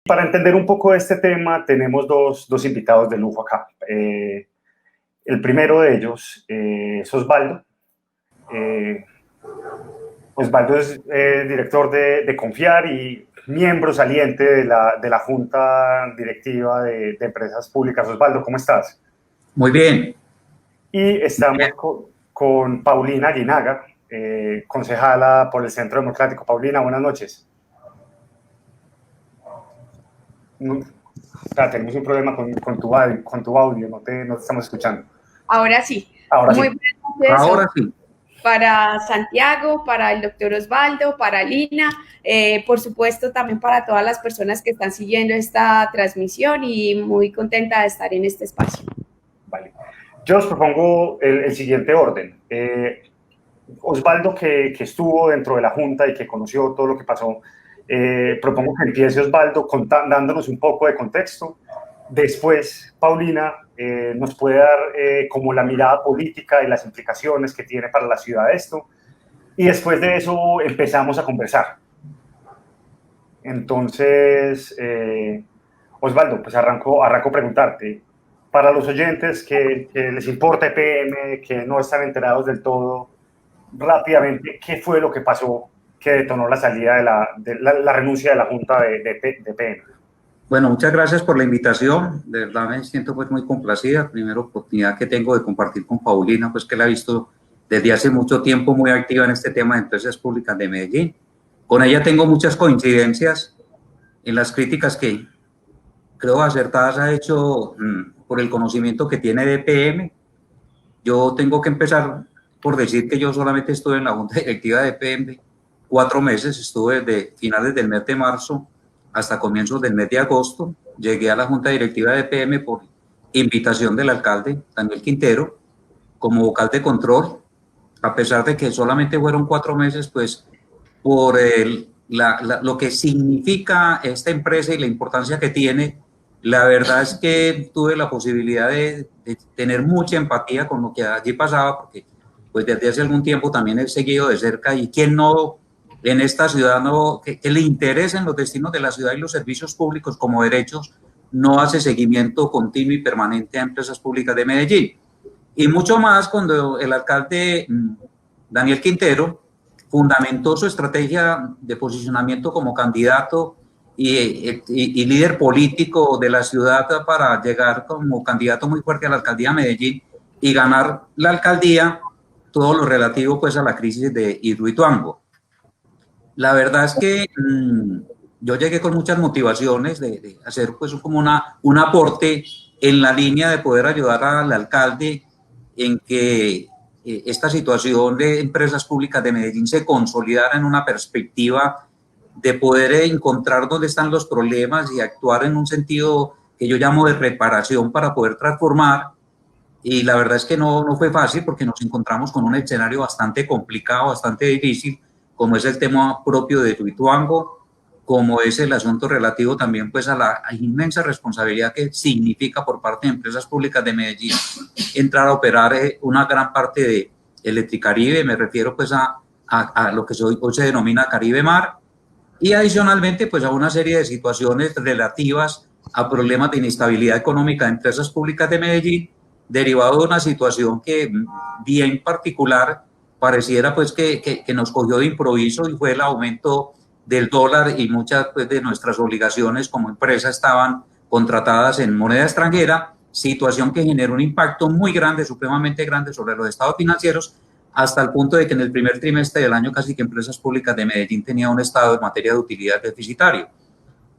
Para entender un poco de este tema, tenemos dos invitados de lujo acá. El primero de ellos es Osvaldo. Osvaldo es director de Confiar y miembro saliente de la Junta Directiva de Empresas Públicas. Osvaldo, ¿cómo estás? Muy bien. Y estamos con Paulina Aguinaga, concejala por el Centro Democrático. Paulina, buenas noches. Tenemos un problema con tu audio, no te estamos escuchando. Ahora sí. Ahora sí. Muy buenas noches. Ahora sí. Para Santiago, para el doctor Osvaldo, para Lina, por supuesto también para todas las personas que están siguiendo esta transmisión y muy contenta de estar en este espacio. Vale. Yo os propongo el siguiente orden. Osvaldo, que estuvo dentro de la Junta y que conoció todo lo que pasó, propongo que empiece Osvaldo dándonos un poco de contexto. Después, Paulina nos puede dar como la mirada política y las implicaciones que tiene para la ciudad esto. Y después de eso empezamos a conversar. Entonces, Osvaldo, pues arranco a preguntarte. Para los oyentes que les importa EPM, que no están enterados del todo, rápidamente, ¿qué fue lo que pasó que detonó la salida de la renuncia de la Junta de EPM? Bueno, muchas gracias por la invitación. De verdad me siento pues muy complacida. Primera oportunidad que tengo de compartir con Paulina, pues que la he visto desde hace mucho tiempo muy activa en este tema de empresas públicas de Medellín. Con ella tengo muchas coincidencias en las críticas que creo acertadas ha hecho por el conocimiento que tiene de EPM. Yo tengo que empezar por decir que yo solamente estuve en la Junta Directiva de EPM 4 meses, estuve desde finales del mes de marzo hasta comienzos del mes de agosto. Llegué a la Junta Directiva de EPM por invitación del alcalde Daniel Quintero como vocal de control, a pesar de que solamente fueron 4 meses, pues por lo que significa esta empresa y la importancia que tiene. La verdad es que tuve la posibilidad de tener mucha empatía con lo que allí pasaba, porque pues desde hace algún tiempo también he seguido de cerca, y quien no en esta ciudad, que le interesen los destinos de la ciudad y los servicios públicos como derechos, no hace seguimiento continuo y permanente a empresas públicas de Medellín. Y mucho más cuando el alcalde Daniel Quintero fundamentó su estrategia de posicionamiento como candidato y líder político de la ciudad para llegar como candidato muy fuerte a la alcaldía de Medellín y ganar la alcaldía, todo lo relativo pues a la crisis de Hidroituango. La verdad es que yo llegué con muchas motivaciones de hacer pues como un aporte en la línea de poder ayudar al alcalde en que esta situación de empresas públicas de Medellín se consolidara en una perspectiva de poder encontrar dónde están los problemas y actuar en un sentido que yo llamo de reparación para poder transformar. Y la verdad es que no fue fácil, porque nos encontramos con un escenario bastante complicado, bastante difícil, como es el tema propio de Hidroituango, como es el asunto relativo también pues a la inmensa responsabilidad que significa por parte de empresas públicas de Medellín entrar a operar una gran parte de Electricaribe. Me refiero pues a lo que hoy se denomina Caribe Mar, y adicionalmente pues a una serie de situaciones relativas a problemas de inestabilidad económica de empresas públicas de Medellín, derivado de una situación que bien particular pareciera pues que nos cogió de improviso, y fue el aumento del dólar, y muchas pues, de nuestras obligaciones como empresa estaban contratadas en moneda extranjera, situación que generó un impacto muy grande, supremamente grande sobre los estados financieros, hasta el punto de que en el primer trimestre del año casi que empresas públicas de Medellín tenían un estado en materia de utilidad deficitario.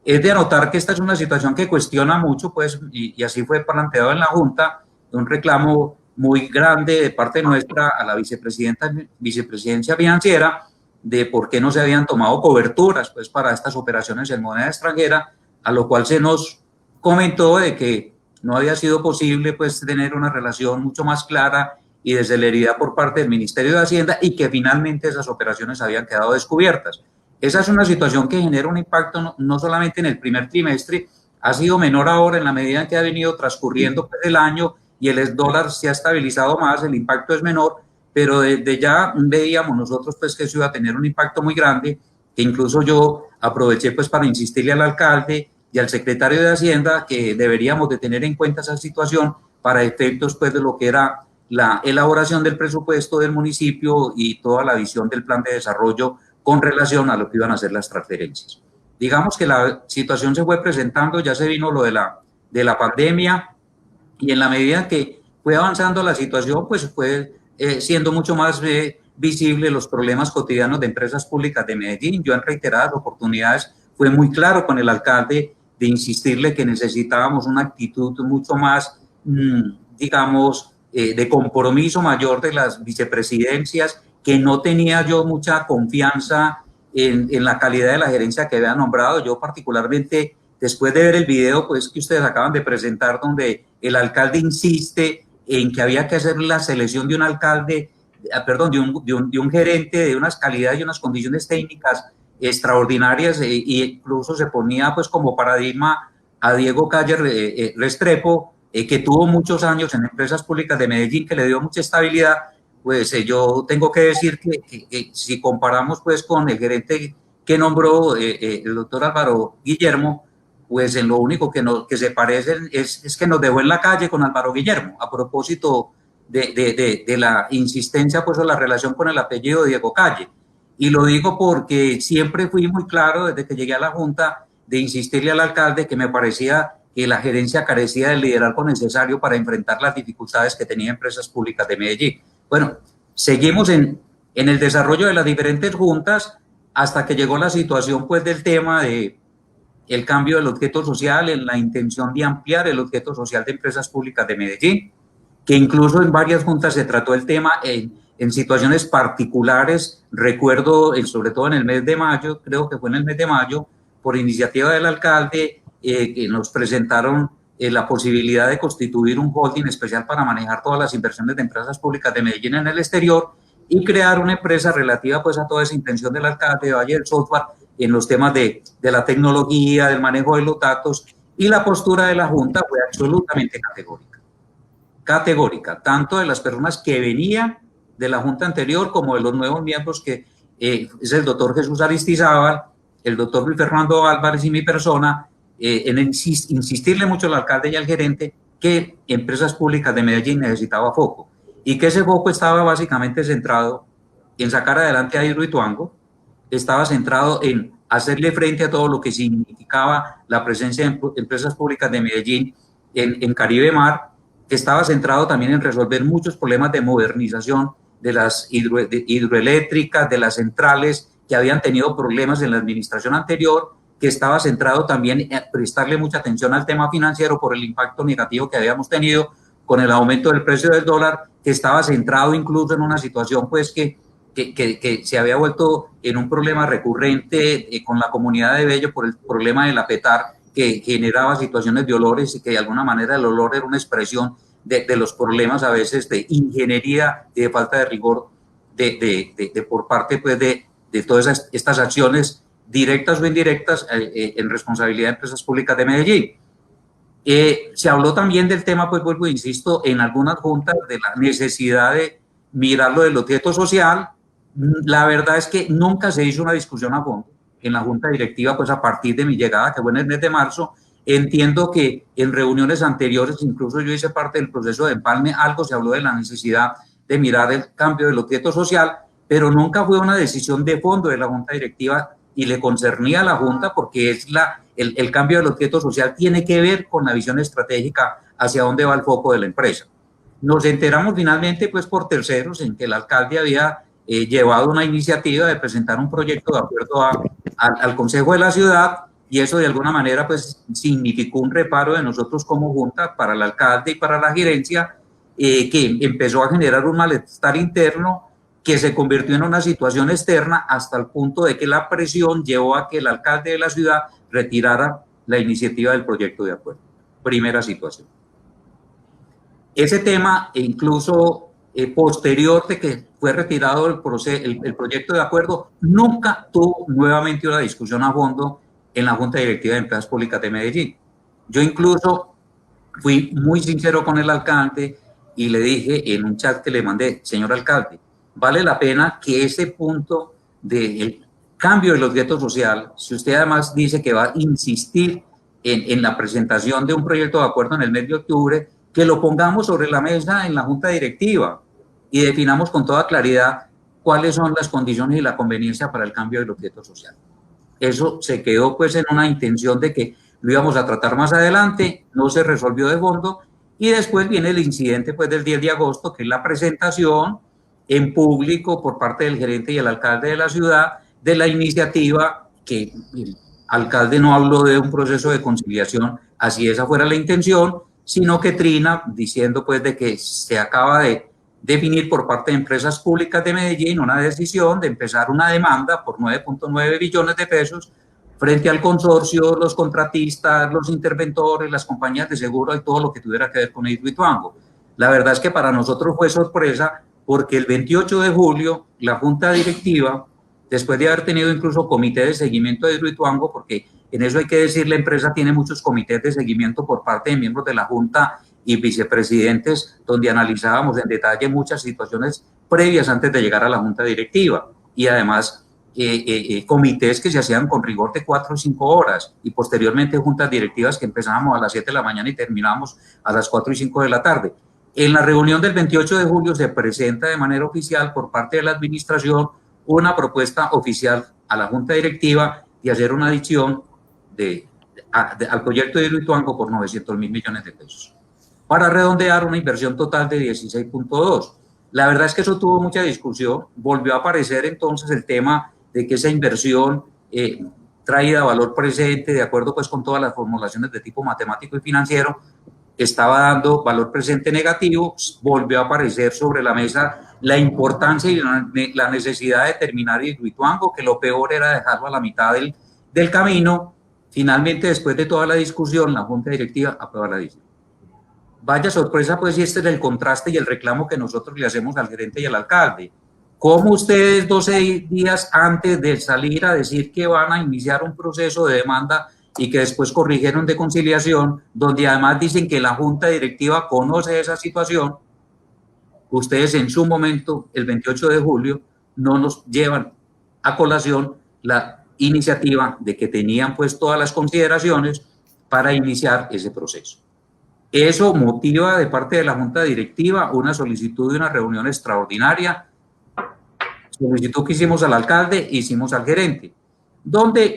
Es de anotar que esta es una situación que cuestiona mucho, pues, y así fue planteado en la Junta, un reclamo muy grande de parte nuestra a la vicepresidencia financiera de por qué no se habían tomado coberturas pues, para estas operaciones en moneda extranjera, a lo cual se nos comentó de que no había sido posible pues, tener una relación mucho más clara y de celeridad por parte del Ministerio de Hacienda, y que finalmente esas operaciones habían quedado descubiertas. Esa es una situación que genera un impacto no solamente en el primer trimestre, ha sido menor ahora en la medida en que ha venido transcurriendo pues, el año y el dólar se ha estabilizado más, el impacto es menor, pero desde ya veíamos nosotros pues, que eso iba a tener un impacto muy grande, que incluso yo aproveché pues, para insistirle al alcalde y al secretario de Hacienda que deberíamos de tener en cuenta esa situación para efectos pues de lo que era la elaboración del presupuesto del municipio y toda la visión del plan de desarrollo con relación a lo que iban a ser las transferencias. Digamos que la situación se fue presentando, ya se vino lo de la pandemia, y en la medida que fue avanzando la situación, pues fue siendo mucho más visible los problemas cotidianos de empresas públicas de Medellín. Yo en reiteradas oportunidades fue muy claro con el alcalde de insistirle que necesitábamos una actitud mucho más, digamos, de compromiso mayor de las vicepresidencias, que no tenía yo mucha confianza en la calidad de la gerencia que había nombrado. Yo particularmente, después de ver el video pues, que ustedes acaban de presentar, donde el alcalde insiste en que había que hacer la selección de un alcalde, perdón, de un gerente de unas calidades y unas condiciones técnicas extraordinarias, e incluso se ponía pues como paradigma a Diego Calle Restrepo, que tuvo muchos años en empresas públicas de Medellín, que le dio mucha estabilidad. Pues yo tengo que decir que si comparamos pues con el gerente que nombró el doctor Álvaro Guillermo, pues en lo único que se parecen es que nos dejó en la calle con Álvaro Guillermo, a propósito de la insistencia pues o la relación con el apellido de Diego Calle. Y lo digo porque siempre fui muy claro desde que llegué a la Junta de insistirle al alcalde que me parecía que la gerencia carecía del liderazgo necesario para enfrentar las dificultades que tenía Empresas Públicas de Medellín. Bueno, seguimos en el desarrollo de las diferentes juntas hasta que llegó la situación pues del tema de el cambio del objeto social, en la intención de ampliar el objeto social de Empresas Públicas de Medellín, que incluso en varias juntas se trató el tema en situaciones particulares. Recuerdo, sobre todo en el mes de mayo, creo que fue en el mes de mayo, por iniciativa del alcalde, que nos presentaron la posibilidad de constituir un holding especial para manejar todas las inversiones de Empresas Públicas de Medellín en el exterior y crear una empresa relativa pues a toda esa intención del alcalde de Valle del Software en los temas de la tecnología, del manejo de los datos, y la postura de la Junta fue absolutamente categórica, tanto de las personas que venían de la Junta anterior como de los nuevos miembros, que es el doctor Jesús Aristizábal, el doctor Luis Fernando Álvarez y mi persona, en insistirle mucho al alcalde y al gerente que Empresas Públicas de Medellín necesitaba foco, y que ese foco estaba básicamente centrado en sacar adelante a Hidroituango, estaba centrado en hacerle frente a todo lo que significaba la presencia de Empresas Públicas de Medellín en Caribe Mar, que estaba centrado también en resolver muchos problemas de modernización de las hidroeléctricas, de las centrales que habían tenido problemas en la administración anterior, que estaba centrado también en prestarle mucha atención al tema financiero por el impacto negativo que habíamos tenido con el aumento del precio del dólar, que estaba centrado incluso en una situación pues que se había vuelto en un problema recurrente con la comunidad de Bello por el problema del apetar, que generaba situaciones de olores y que de alguna manera el olor era una expresión de los problemas a veces de ingeniería y de falta de rigor por parte pues de todas estas acciones directas o indirectas en responsabilidad de Empresas Públicas de Medellín. Se habló también del tema, pues vuelvo e insisto, en algunas juntas de la necesidad de mirar lo del objeto social. La verdad es que nunca se hizo una discusión a fondo en la junta directiva, pues a partir de mi llegada, que fue en el mes de marzo. Entiendo que en reuniones anteriores, incluso yo hice parte del proceso de empalme, algo se habló de la necesidad de mirar el cambio del objeto social, pero nunca fue una decisión de fondo de la junta directiva y le concernía a la junta, porque es el cambio del objeto social tiene que ver con la visión estratégica hacia dónde va el foco de la empresa. Nos enteramos finalmente pues por terceros en que el alcalde había llevado una iniciativa de presentar un proyecto de acuerdo al Consejo de la Ciudad, y eso de alguna manera pues significó un reparo de nosotros como junta para el alcalde y para la gerencia, que empezó a generar un malestar interno que se convirtió en una situación externa hasta el punto de que la presión llevó a que el alcalde de la ciudad retirara la iniciativa del proyecto de acuerdo. Primera situación. Ese tema, incluso posterior de que fue retirado el proyecto de acuerdo, nunca tuvo nuevamente una discusión a fondo en la Junta Directiva de Empresas Públicas de Medellín. Yo incluso fui muy sincero con el alcalde y le dije en un chat que le mandé: señor alcalde, vale la pena que ese punto del cambio del objeto social, si usted además dice que va a insistir en la presentación de un proyecto de acuerdo en el mes de octubre, que lo pongamos sobre la mesa en la junta directiva y definamos con toda claridad cuáles son las condiciones y la conveniencia para el cambio del objeto social. Eso se quedó pues en una intención de que lo íbamos a tratar más adelante, no se resolvió de fondo, y después viene el incidente pues del 10 de agosto, que es la presentación en público por parte del gerente y el alcalde de la ciudad de la iniciativa, que el alcalde no habló de un proceso de conciliación, así esa fuera la intención, sino que trina diciendo pues de que se acaba de definir por parte de Empresas Públicas de Medellín una decisión de empezar una demanda por 9.9 billones de pesos frente al consorcio, los contratistas, los interventores, las compañías de seguro y todo lo que tuviera que ver con Hidroituango. La verdad es que para nosotros fue sorpresa porque el 28 de julio la junta directiva, después de haber tenido incluso comité de seguimiento de Hidroituango, porque en eso hay que decir, la empresa tiene muchos comités de seguimiento por parte de miembros de la junta y vicepresidentes, donde analizábamos en detalle muchas situaciones previas antes de llegar a la junta directiva, y además comités que se hacían con rigor de 4 o 5 horas, y posteriormente juntas directivas que empezábamos a las 7 de la mañana y terminábamos a las 4 y 5 de la tarde. En la reunión del 28 de julio se presenta de manera oficial por parte de la administración una propuesta oficial a la junta directiva de hacer una adición al proyecto de Hidroituango por 900.000 millones de pesos, para redondear una inversión total de 16.2. La verdad es que eso tuvo mucha discusión. Volvió a aparecer entonces el tema de que esa inversión traída a valor presente, de acuerdo pues con todas las formulaciones de tipo matemático y financiero, estaba dando valor presente negativo. Volvió a aparecer sobre la mesa la importancia y la necesidad de terminar Hidroituango, que lo peor era dejarlo a la mitad del camino. Finalmente, después de toda la discusión, la junta directiva aprueba la decisión. Vaya sorpresa, pues, y este es el contraste y el reclamo que nosotros le hacemos al gerente y al alcalde. ¿Cómo ustedes 12 días antes de salir a decir que van a iniciar un proceso de demanda y que después corrigieron de conciliación, donde además dicen que la junta directiva conoce esa situación, ustedes en su momento, el 28 de julio, no nos llevan a colación la iniciativa de que tenían pues todas las consideraciones para iniciar ese proceso? Eso motiva de parte de la junta directiva una solicitud de una reunión extraordinaria, solicitud que hicimos al alcalde, hicimos al gerente, donde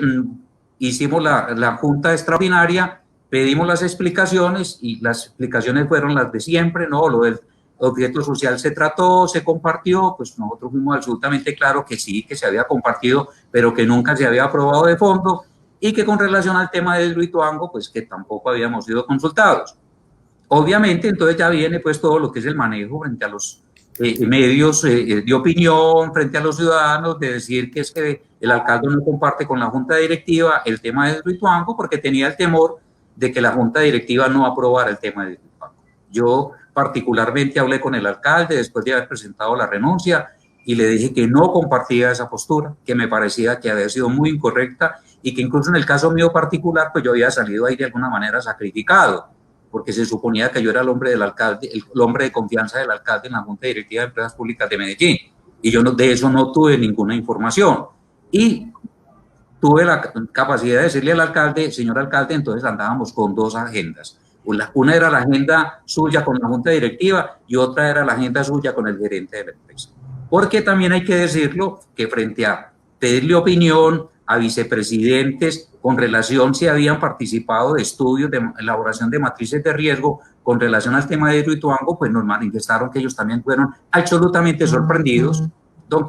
hicimos la junta extraordinaria, pedimos las explicaciones y las explicaciones fueron las de siempre, ¿no? Lo del objeto social se trató, se compartió, pues nosotros fuimos absolutamente claros que sí, que se había compartido, pero que nunca se había aprobado de fondo, y que con relación al tema de Hidroituango, pues que tampoco habíamos sido consultados. Obviamente, entonces ya viene pues todo lo que es el manejo frente a los medios de opinión, frente a los ciudadanos, de decir que es que el alcalde no comparte con la junta directiva el tema de Hidroituango porque tenía el temor de que la junta directiva no aprobara el tema de Hidroituango. Yo particularmente hablé con el alcalde después de haber presentado la renuncia y le dije que no compartía esa postura, que me parecía que había sido muy incorrecta y que incluso en el caso mío particular pues yo había salido ahí de alguna manera sacrificado, porque se suponía que yo era el hombre del alcalde, el hombre de confianza del alcalde en la Junta Directiva de Empresas Públicas de Medellín, y yo de eso no tuve ninguna información, y tuve la capacidad de decirle al alcalde, señor alcalde, entonces andábamos con dos agendas, una era la agenda suya con la Junta Directiva y otra era la agenda suya con el gerente de la empresa, porque también hay que decirlo que frente a pedirle opinión a vicepresidentes con relación si habían participado de estudios de elaboración de matrices de riesgo con relación al tema de Hidroituango, pues nos manifestaron que ellos también fueron absolutamente sorprendidos con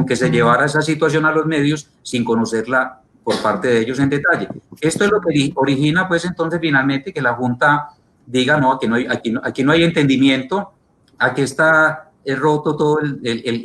que se llevara esa situación a los medios sin conocerla por parte de ellos en detalle. Esto es lo que origina, pues, entonces, finalmente, que la Junta diga, no, aquí no hay entendimiento, aquí está roto todos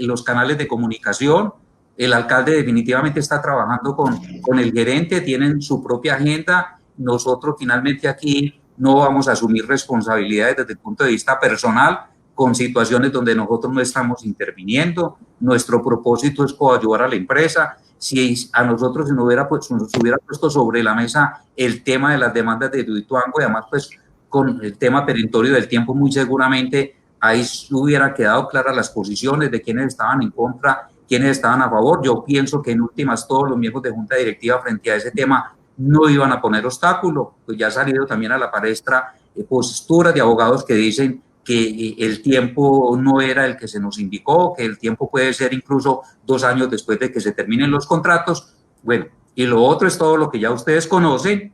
los canales de comunicación. El alcalde definitivamente está trabajando con el gerente, tienen su propia agenda. Nosotros finalmente aquí no vamos a asumir responsabilidades desde el punto de vista personal con situaciones donde nosotros no estamos interviniendo. Nuestro propósito es coadyuvar a la empresa. Si a nosotros se nos hubiera puesto sobre la mesa el tema de las demandas de Hidroituango y además pues con el tema perentorio del tiempo, muy seguramente ahí hubieran quedado claras las posiciones de quienes estaban en contra, quienes estaban a favor. Yo pienso que en últimas todos los miembros de junta directiva frente a ese tema no iban a poner obstáculo, pues ya ha salido también a la palestra posturas de abogados que dicen que el tiempo no era el que se nos indicó, que el tiempo puede ser incluso 2 años después de que se terminen los contratos. Bueno, y lo otro es todo lo que ya ustedes conocen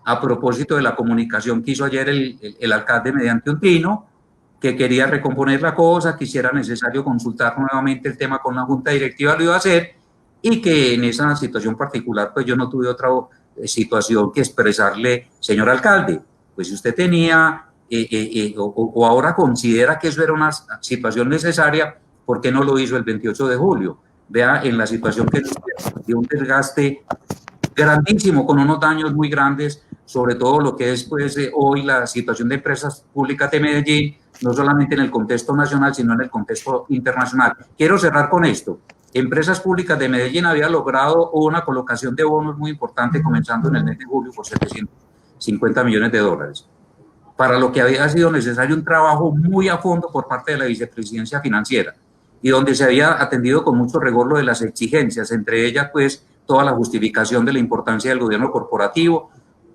a propósito de la comunicación que hizo ayer el alcalde mediante un trino, que quería recomponer la cosa, que si era necesario consultar nuevamente el tema con la junta directiva, lo iba a hacer, y que en esa situación particular, pues yo no tuve otra situación que expresarle, señor alcalde, pues si usted tenía o ahora considera que eso era una situación necesaria, ¿por qué no lo hizo el 28 de julio? Vea, en la situación que de un desgaste grandísimo, con unos daños muy grandes, sobre todo lo que es pues, hoy la situación de empresas públicas de Medellín, no solamente en el contexto nacional, sino en el contexto internacional. Quiero cerrar con esto. Empresas Públicas de Medellín había logrado una colocación de bonos muy importante comenzando en el mes de julio por $750 millones, para lo que había sido necesario un trabajo muy a fondo por parte de la vicepresidencia financiera y donde se había atendido con mucho rigor lo de las exigencias, entre ellas pues toda la justificación de la importancia del gobierno corporativo,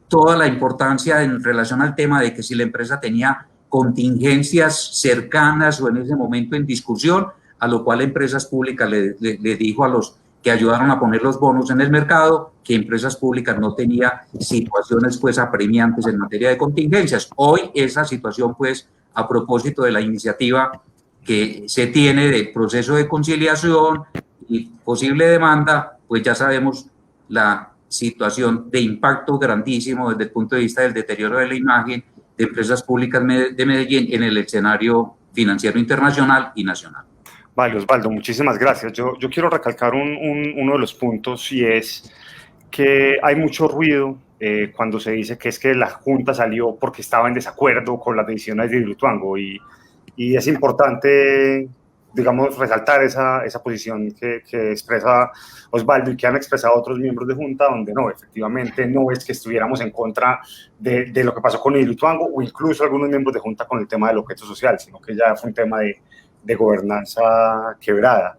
toda la importancia en relación al tema de que si la empresa tenía contingencias cercanas o en ese momento en discusión, a lo cual Empresas Públicas le dijo a los que ayudaron a poner los bonos en el mercado que Empresas Públicas no tenía situaciones pues apremiantes en materia de contingencias. Hoy esa situación pues a propósito de la iniciativa que se tiene del proceso de conciliación y posible demanda, pues ya sabemos la situación de impacto grandísimo desde el punto de vista del deterioro de la imagen de Empresas Públicas de Medellín en el escenario financiero internacional y nacional. Vale, Osvaldo, muchísimas gracias. Yo quiero recalcar uno de los puntos, y es que hay mucho ruido cuando se dice que es que la Junta salió porque estaba en desacuerdo con las decisiones de Hidroituango, y es importante, digamos, resaltar esa posición que expresa Osvaldo y que han expresado otros miembros de Junta, donde no, efectivamente no es que estuviéramos en contra de lo que pasó con Hidroituango o incluso algunos miembros de Junta con el tema del objeto social, sino que ya fue un tema de gobernanza quebrada.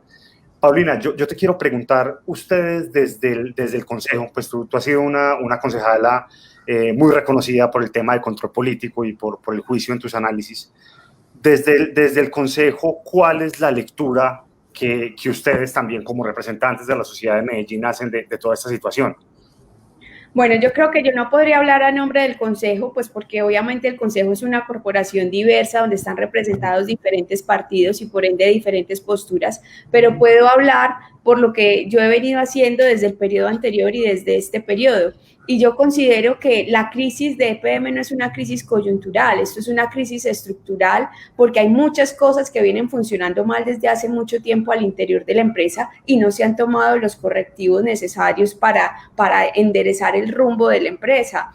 Paulina, yo te quiero preguntar, ustedes desde el Consejo, pues tú has sido una concejala muy reconocida por el tema de control político y por el juicio en tus análisis. Desde el Consejo, ¿cuál es la lectura que ustedes también como representantes de la sociedad de Medellín hacen de toda esta situación? Bueno, yo creo que yo no podría hablar a nombre del Consejo, pues porque obviamente el Consejo es una corporación diversa donde están representados diferentes partidos y por ende diferentes posturas, pero puedo hablar por lo que yo he venido haciendo desde el periodo anterior y desde este periodo. Y yo considero que la crisis de EPM no es una crisis coyuntural, esto es una crisis estructural porque hay muchas cosas que vienen funcionando mal desde hace mucho tiempo al interior de la empresa y no se han tomado los correctivos necesarios para enderezar el rumbo de la empresa.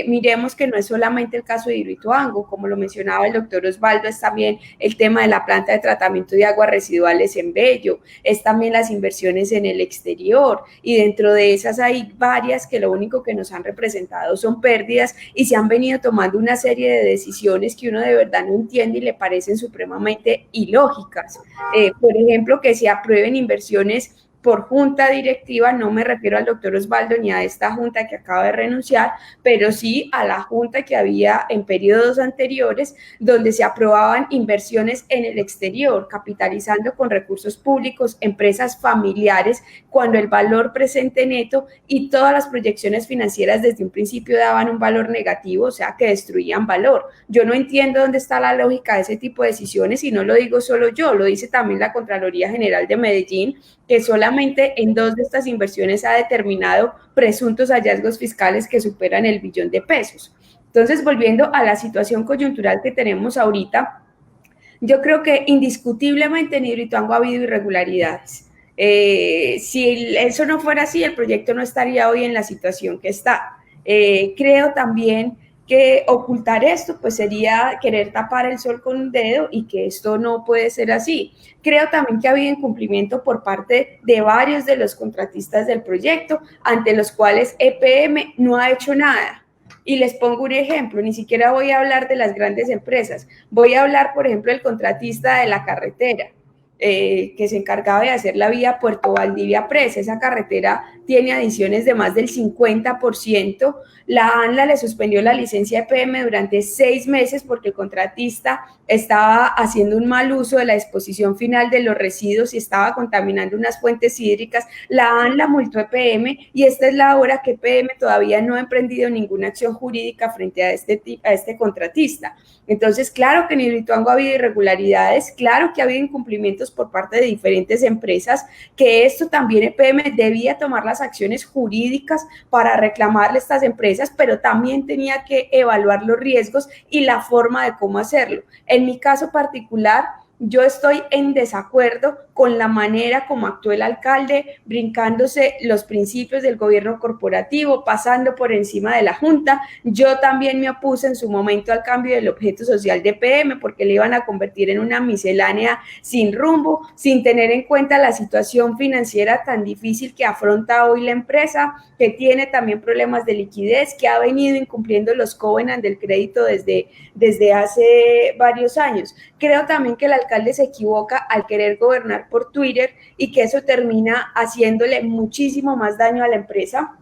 Miremos que no es solamente el caso de Hidroituango, como lo mencionaba el doctor Osvaldo, es también el tema de la planta de tratamiento de aguas residuales en Bello, es también las inversiones en el exterior y dentro de esas hay varias que lo único que nos han representado son pérdidas y se han venido tomando una serie de decisiones que uno de verdad no entiende y le parecen supremamente ilógicas. Por ejemplo, que se aprueben inversiones por junta directiva, no me refiero al doctor Osvaldo ni a esta junta que acaba de renunciar, pero sí a la junta que había en periodos anteriores, donde se aprobaban inversiones en el exterior, capitalizando con recursos públicos empresas familiares, cuando el valor presente neto y todas las proyecciones financieras desde un principio daban un valor negativo, o sea, que destruían valor. Yo no entiendo dónde está la lógica de ese tipo de decisiones, y no lo digo solo yo, lo dice también la Contraloría General de Medellín, que solamente en 2 de estas inversiones ha determinado presuntos hallazgos fiscales que superan el $1 billón. Entonces, volviendo a la situación coyuntural que tenemos ahorita, yo creo que indiscutiblemente en Hidroituango ha habido irregularidades. Si eso no fuera así, el proyecto no estaría hoy en la situación que está. Creo también que ocultar esto pues sería querer tapar el sol con un dedo y que esto no puede ser así. Creo también que ha habido incumplimiento por parte de varios de los contratistas del proyecto, ante los cuales EPM no ha hecho nada. Y les pongo un ejemplo, ni siquiera voy a hablar de las grandes empresas, voy a hablar, por ejemplo, del contratista de la carretera. que se encargaba de hacer la vía Puerto Valdivia-Presa. Esa carretera tiene adiciones de más del 50%. La ANLA le suspendió la licencia EPM durante 6 meses porque el contratista estaba haciendo un mal uso de la disposición final de los residuos y estaba contaminando unas fuentes hídricas. La ANLA multó EPM y esta es la hora que EPM todavía no ha emprendido ninguna acción jurídica frente a este contratista. Entonces, claro que en Hidroituango ha habido irregularidades, claro que ha habido incumplimientos por parte de diferentes empresas, que esto también EPM debía tomar las acciones jurídicas para reclamarle a estas empresas, pero también tenía que evaluar los riesgos y la forma de cómo hacerlo. En mi caso particular, yo estoy en desacuerdo con la manera como actuó el alcalde, brincándose los principios del gobierno corporativo, pasando por encima de la Junta. Yo también me opuse en su momento al cambio del objeto social de EPM porque le iban a convertir en una miscelánea sin rumbo, sin tener en cuenta la situación financiera tan difícil que afronta hoy la empresa, que tiene también problemas de liquidez, que ha venido incumpliendo los covenants del crédito desde hace varios años. Creo también que el alcalde se equivoca al querer gobernar por Twitter y que eso termina haciéndole muchísimo más daño a la empresa.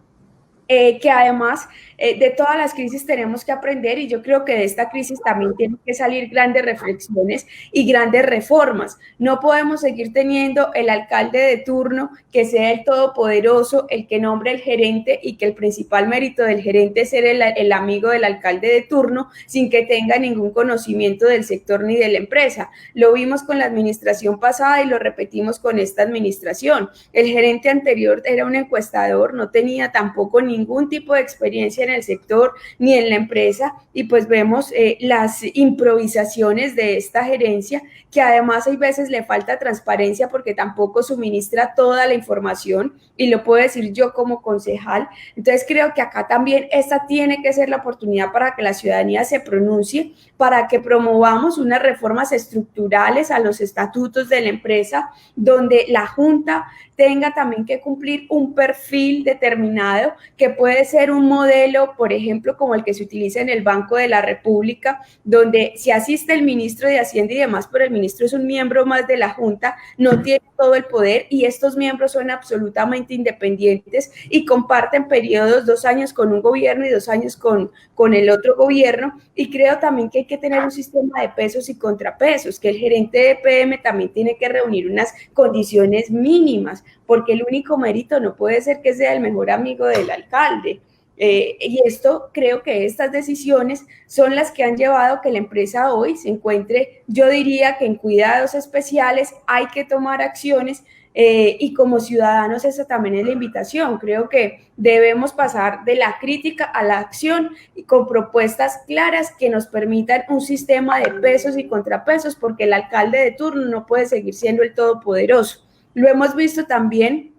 Que además de todas las crisis tenemos que aprender y yo creo que de esta crisis también tienen que salir grandes reflexiones y grandes reformas. No podemos seguir teniendo el alcalde de turno que sea el todopoderoso, el que nombre el gerente y que el principal mérito del gerente es ser el amigo del alcalde de turno sin que tenga ningún conocimiento del sector ni de la empresa. Lo vimos con la administración pasada y lo repetimos con esta administración. El gerente anterior era un encuestador, no tenía tampoco ningún tipo de experiencia en el sector ni en la empresa y pues vemos las improvisaciones de esta gerencia que además hay veces le falta transparencia porque tampoco suministra toda la información y lo puedo decir yo como concejal. Entonces creo que acá también esta tiene que ser la oportunidad para que la ciudadanía se pronuncie, para que promovamos unas reformas estructurales a los estatutos de la empresa donde la Junta tenga también que cumplir un perfil determinado que puede ser un modelo, por ejemplo, como el que se utiliza en el Banco de la República, donde si asiste el ministro de Hacienda y demás, pero el ministro es un miembro más de la Junta, no tiene todo el poder y estos miembros son absolutamente independientes y comparten periodos, 2 años con un gobierno y 2 años con el otro gobierno. Y creo también que hay que tener un sistema de pesos y contrapesos, que el gerente de EPM también tiene que reunir unas condiciones mínimas, porque el único mérito no puede ser que sea el mejor amigo del alcalde. Y esto, creo que estas decisiones son las que han llevado a que la empresa hoy se encuentre, yo diría que en cuidados especiales, hay que tomar acciones y como ciudadanos esa también es la invitación. Creo que debemos pasar de la crítica a la acción y con propuestas claras que nos permitan un sistema de pesos y contrapesos, porque el alcalde de turno no puede seguir siendo el todopoderoso. Lo hemos visto también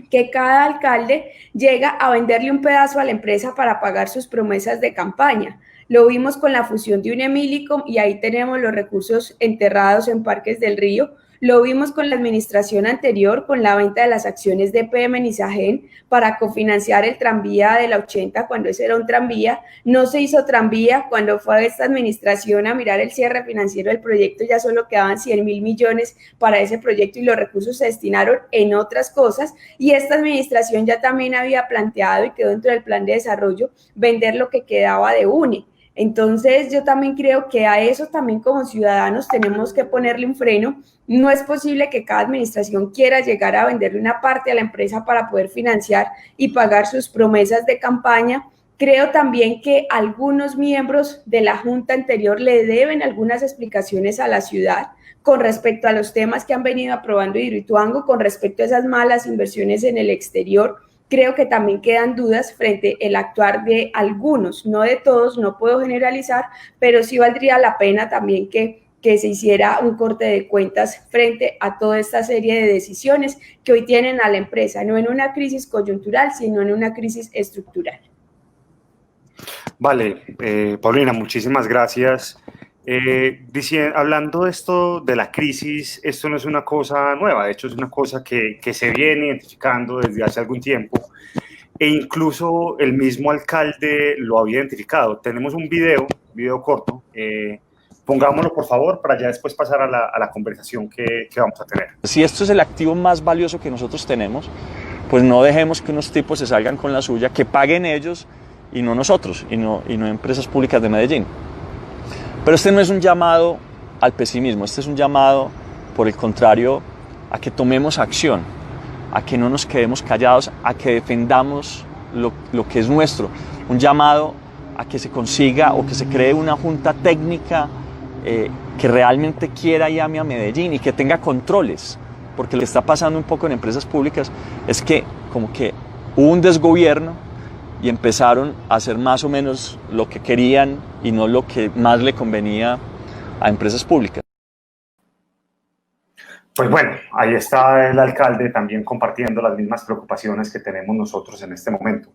que cada alcalde llega a venderle un pedazo a la empresa para pagar sus promesas de campaña. Lo vimos con la fusión de Unemilicom y ahí tenemos los recursos enterrados en Parques del Río. Lo vimos con la administración anterior, con la venta de las acciones de EPM en Isagen para cofinanciar el tranvía de la 80 cuando ese era un tranvía. No se hizo tranvía. Cuando fue esta administración a mirar el cierre financiero del proyecto, ya solo quedaban 100.000 millones para ese proyecto y los recursos se destinaron en otras cosas. Y esta administración ya también había planteado y quedó dentro del plan de desarrollo vender lo que quedaba de UNE. Entonces, yo también creo que a eso también como ciudadanos tenemos que ponerle un freno. No es posible que cada administración quiera llegar a venderle una parte a la empresa para poder financiar y pagar sus promesas de campaña. Creo también que algunos miembros de la Junta anterior le deben algunas explicaciones a la ciudad con respecto a los temas que han venido aprobando Hidroituango, con respecto a esas malas inversiones en el exterior. Creo que también quedan dudas frente al actuar de algunos, no de todos, no puedo generalizar, pero sí valdría la pena también que se hiciera un corte de cuentas frente a toda esta serie de decisiones que hoy tienen a la empresa, no en una crisis coyuntural, sino en una crisis estructural. Vale, Paulina, muchísimas gracias. Hablando de esto de la crisis, esto no es una cosa nueva, de hecho es una cosa que se viene identificando desde hace algún tiempo e incluso el mismo alcalde lo había identificado. Tenemos un video corto, Pongámoslo, por favor, para ya después pasar a la conversación que vamos a tener. Si esto es el activo más valioso que nosotros tenemos, pues no dejemos que unos tipos se salgan con la suya, que paguen ellos y no nosotros, y no empresas públicas de Medellín. Pero este no es un llamado al pesimismo, este es un llamado, por el contrario, a que tomemos acción, a que no nos quedemos callados, a que defendamos lo que es nuestro. Un llamado a que se consiga o que se cree una junta técnica que realmente quiera y ame a Medellín y que tenga controles, porque lo que está pasando un poco en empresas públicas es que como que hubo un desgobierno y empezaron a hacer más o menos lo que querían y no lo que más le convenía a empresas públicas. Pues bueno, ahí está el alcalde también compartiendo las mismas preocupaciones que tenemos nosotros en este momento.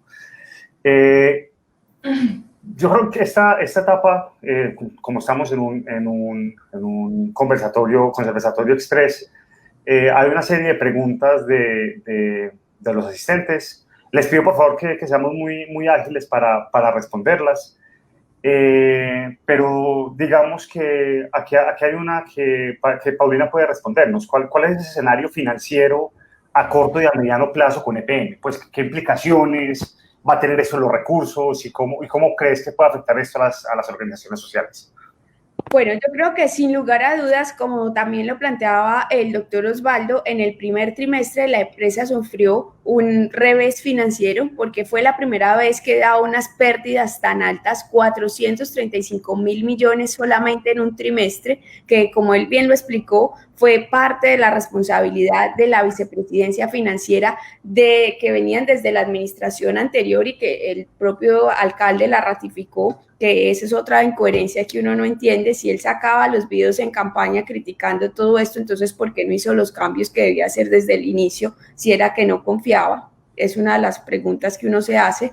Yo creo que esta etapa, como estamos en un conversatorio express, hay una serie de preguntas de los asistentes. Les pido por favor que seamos muy ágiles para responderlas. Pero digamos que aquí hay una que Paulina puede respondernos. ¿Cuál es ese escenario financiero a corto y a mediano plazo con EPM? Pues, ¿qué implicaciones va a tener eso en los recursos y cómo crees que puede afectar esto a las organizaciones sociales? Bueno, yo creo que sin lugar a dudas, como también lo planteaba el doctor Osvaldo, en el primer trimestre la empresa sufrió un revés financiero porque fue la primera vez que daba unas pérdidas tan altas, 435.000 millones solamente en un trimestre, que como él bien lo explicó, fue parte de la responsabilidad de la vicepresidencia financiera que venían desde la administración anterior y que el propio alcalde la ratificó, que esa es otra incoherencia que uno no entiende. Si él sacaba los videos en campaña criticando todo esto, entonces ¿por qué no hizo los cambios que debía hacer desde el inicio si era que no confiaba? Es una de las preguntas que uno se hace,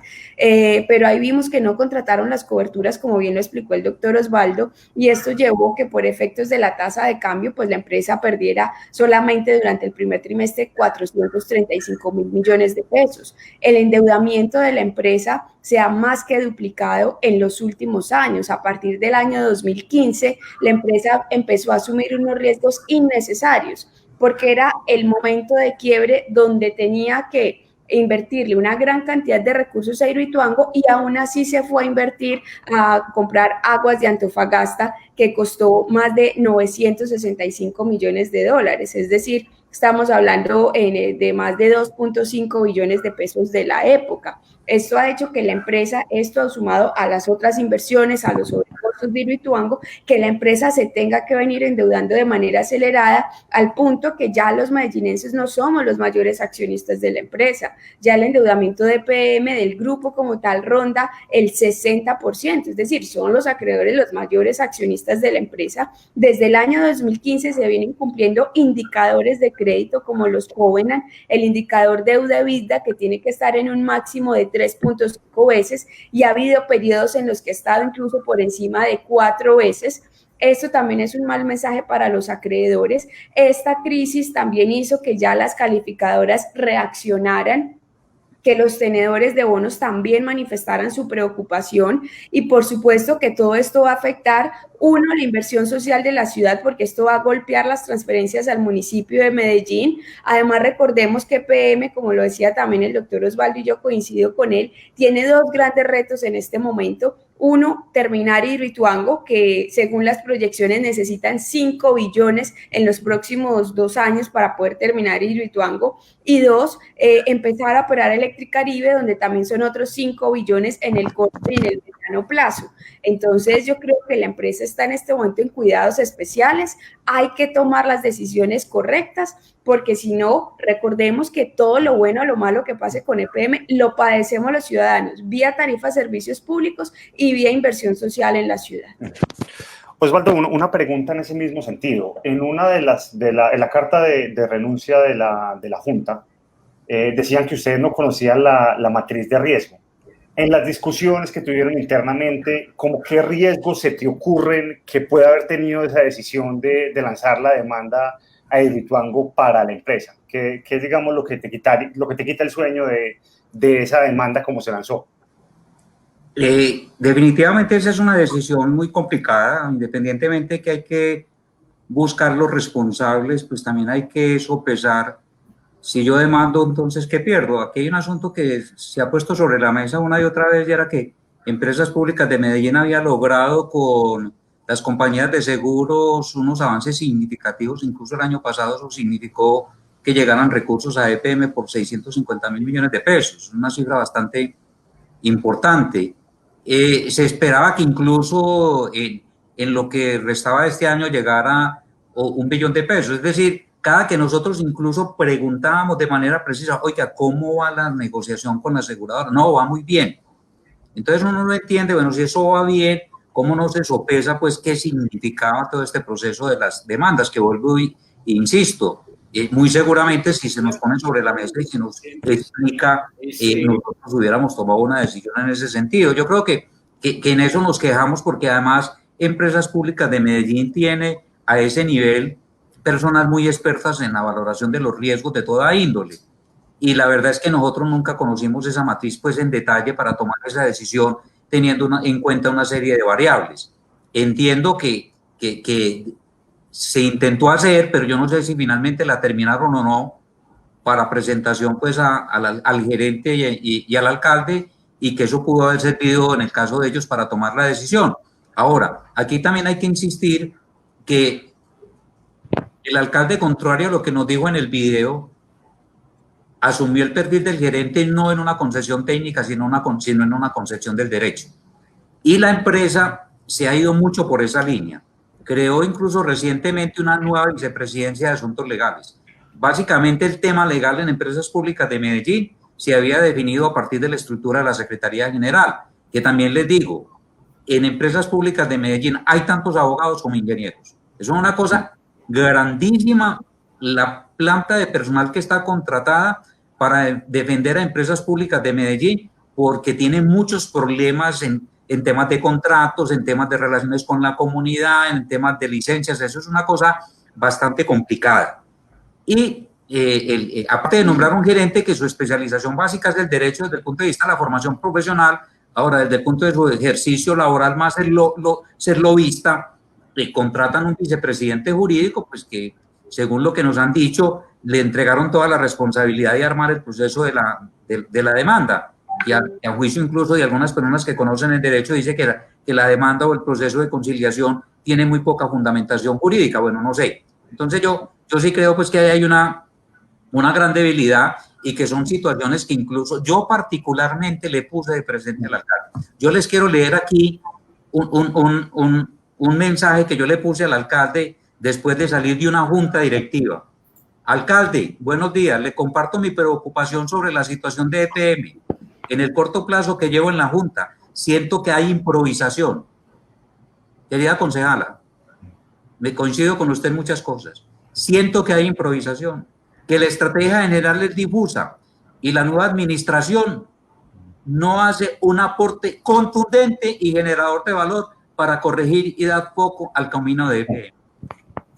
pero ahí vimos que no contrataron las coberturas, como bien lo explicó el doctor Osvaldo, y esto llevó que por efectos de la tasa de cambio, pues la empresa perdiera solamente durante el primer trimestre 435.000 millones de pesos. El endeudamiento de la empresa se ha más que duplicado en los últimos años. A partir del año 2015, la empresa empezó a asumir unos riesgos innecesarios, porque era el momento de quiebre donde tenía que invertirle una gran cantidad de recursos a Hidroituango y aún así se fue a invertir a comprar aguas de Antofagasta que costó más de 965 millones de dólares, es decir, estamos hablando de más de 2.5 billones de pesos de la época. Esto ha hecho que la empresa, esto sumado a las otras inversiones, a los sobrecostos de Hidroituango, que la empresa se tenga que venir endeudando de manera acelerada al punto que ya los medellinenses no somos los mayores accionistas de la empresa. Ya el endeudamiento de EPM del grupo como tal ronda el 60%, es decir, son los acreedores los mayores accionistas de la empresa. Desde el año 2015 se vienen cumpliendo indicadores de crédito como los Covenant, el indicador deuda-EBITDA que tiene que estar en un máximo de 3.5 veces y ha habido periodos en los que ha estado incluso por encima de 4 veces. Esto también es un mal mensaje para los acreedores. Esta crisis también hizo que ya las calificadoras reaccionaran, que los tenedores de bonos también manifestaran su preocupación y por supuesto que todo esto va a afectar, uno, la inversión social de la ciudad porque esto va a golpear las transferencias al municipio de Medellín. Además, recordemos que EPM, como lo decía también el doctor Osvaldo y yo coincido con él, tiene dos grandes retos en este momento. Uno, terminar Hidroituango, que según las proyecciones necesitan 5 billones en los próximos 2 años para poder terminar Hidroituango. Y dos, empezar a operar Electricaribe, donde también son otros 5 billones en el corto y en el mediano plazo. Entonces, yo creo que la empresa está en este momento en cuidados especiales. Hay que tomar las decisiones correctas, porque si no, recordemos que todo lo bueno o lo malo que pase con EPM lo padecemos los ciudadanos, vía tarifas de servicios públicos y vía inversión social en la ciudad. Osvaldo, una pregunta en ese mismo sentido. En una en la carta de renuncia de la Junta, decían que ustedes no conocían la matriz de riesgo. En las discusiones que tuvieron internamente, ¿cómo qué riesgos se te ocurren que puede haber tenido esa decisión de lanzar la demanda a Hidroituango para la empresa? ¿Qué es, digamos, lo que te quita el sueño de esa demanda como se lanzó? Definitivamente esa es una decisión muy complicada, independientemente que hay que buscar los responsables, pues también hay que sopesar. Si yo demando, entonces, ¿qué pierdo? Aquí hay un asunto que se ha puesto sobre la mesa una y otra vez, y era que Empresas Públicas de Medellín había logrado con las compañías de seguros unos avances significativos. Incluso el año pasado eso significó que llegaran recursos a EPM por 650.000 millones de pesos, una cifra bastante importante. Se esperaba que incluso en lo que restaba de este año llegara 1 billón de pesos. Es decir, cada que nosotros incluso preguntábamos de manera precisa, oiga, ¿cómo va la negociación con la aseguradora? No, va muy bien. Entonces uno no entiende, bueno, si eso va bien, ¿cómo no se sopesa, pues, qué significaba todo este proceso de las demandas? Que vuelvo y insisto, muy seguramente si se nos pone sobre la mesa y se nos explica, nosotros hubiéramos tomado una decisión en ese sentido. Yo creo que en eso nos quejamos, porque además Empresas Públicas de Medellín tiene a ese nivel personas muy expertas en la valoración de los riesgos de toda índole. Y la verdad es que nosotros nunca conocimos esa matriz, pues, en detalle para tomar esa decisión, teniendo en cuenta una serie de variables. Entiendo que se intentó hacer, pero yo no sé si finalmente la terminaron o no, para presentación, pues, al gerente y al alcalde, y que eso pudo haber servido en el caso de ellos para tomar la decisión. Ahora, aquí también hay que insistir que el alcalde, contrario a lo que nos dijo en el video, asumió el perfil del gerente no en una concesión técnica, sino en una concepción del derecho. Y la empresa se ha ido mucho por esa línea. Creó incluso recientemente una nueva vicepresidencia de asuntos legales. Básicamente el tema legal en Empresas Públicas de Medellín se había definido a partir de la estructura de la Secretaría General, que también les digo, en Empresas Públicas de Medellín hay tantos abogados como ingenieros. Eso es una cosa grandísima, la planta de personal que está contratada para defender a Empresas Públicas de Medellín, porque tiene muchos problemas en temas de contratos, en temas de relaciones con la comunidad, en temas de licencias. Eso es una cosa bastante complicada. Y aparte de nombrar un gerente que su especialización básica es del derecho desde el punto de vista de la formación profesional, ahora desde el punto de su ejercicio laboral más ser lobista, contratan un vicepresidente jurídico, pues, que según lo que nos han dicho, le entregaron toda la responsabilidad de armar el proceso de la demanda. Y a juicio incluso de algunas personas que conocen el derecho, dice que la demanda o el proceso de conciliación tiene muy poca fundamentación jurídica. Bueno, no sé. Entonces yo sí creo, pues, que hay una gran debilidad, y que son situaciones que incluso yo particularmente le puse de presente al alcalde. Yo les quiero leer aquí un mensaje que yo le puse al alcalde después de salir de una junta directiva. Alcalde, buenos días, le comparto mi preocupación sobre la situación de EPM. En el corto plazo que llevo en la junta, siento que hay improvisación. Querida concejala, me coincido con usted en muchas cosas. Siento que hay improvisación, que la estrategia general es difusa y la nueva administración no hace un aporte contundente y generador de valor para corregir y dar foco al camino de EPM.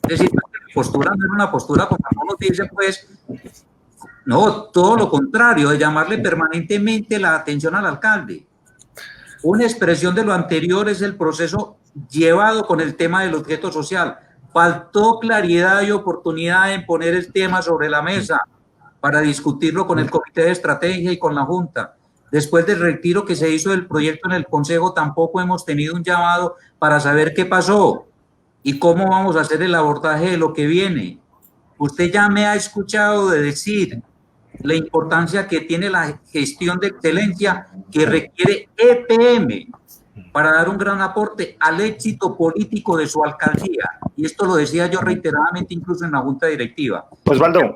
Es decir, la postura no es una postura, como algunos dicen, pues, no, todo lo contrario, de llamarle permanentemente la atención al alcalde. Una expresión de lo anterior es el proceso llevado con el tema del objeto social. Faltó claridad y oportunidad en poner el tema sobre la mesa para discutirlo con el Comité de Estrategia y con la Junta. Después del retiro que se hizo del proyecto en el Consejo, tampoco hemos tenido un llamado para saber qué pasó y cómo vamos a hacer el abordaje de lo que viene. Usted ya me ha escuchado de decir la importancia que tiene la gestión de excelencia que requiere EPM para dar un gran aporte al éxito político de su alcaldía. Y esto lo decía yo reiteradamente incluso en la junta directiva. Osvaldo,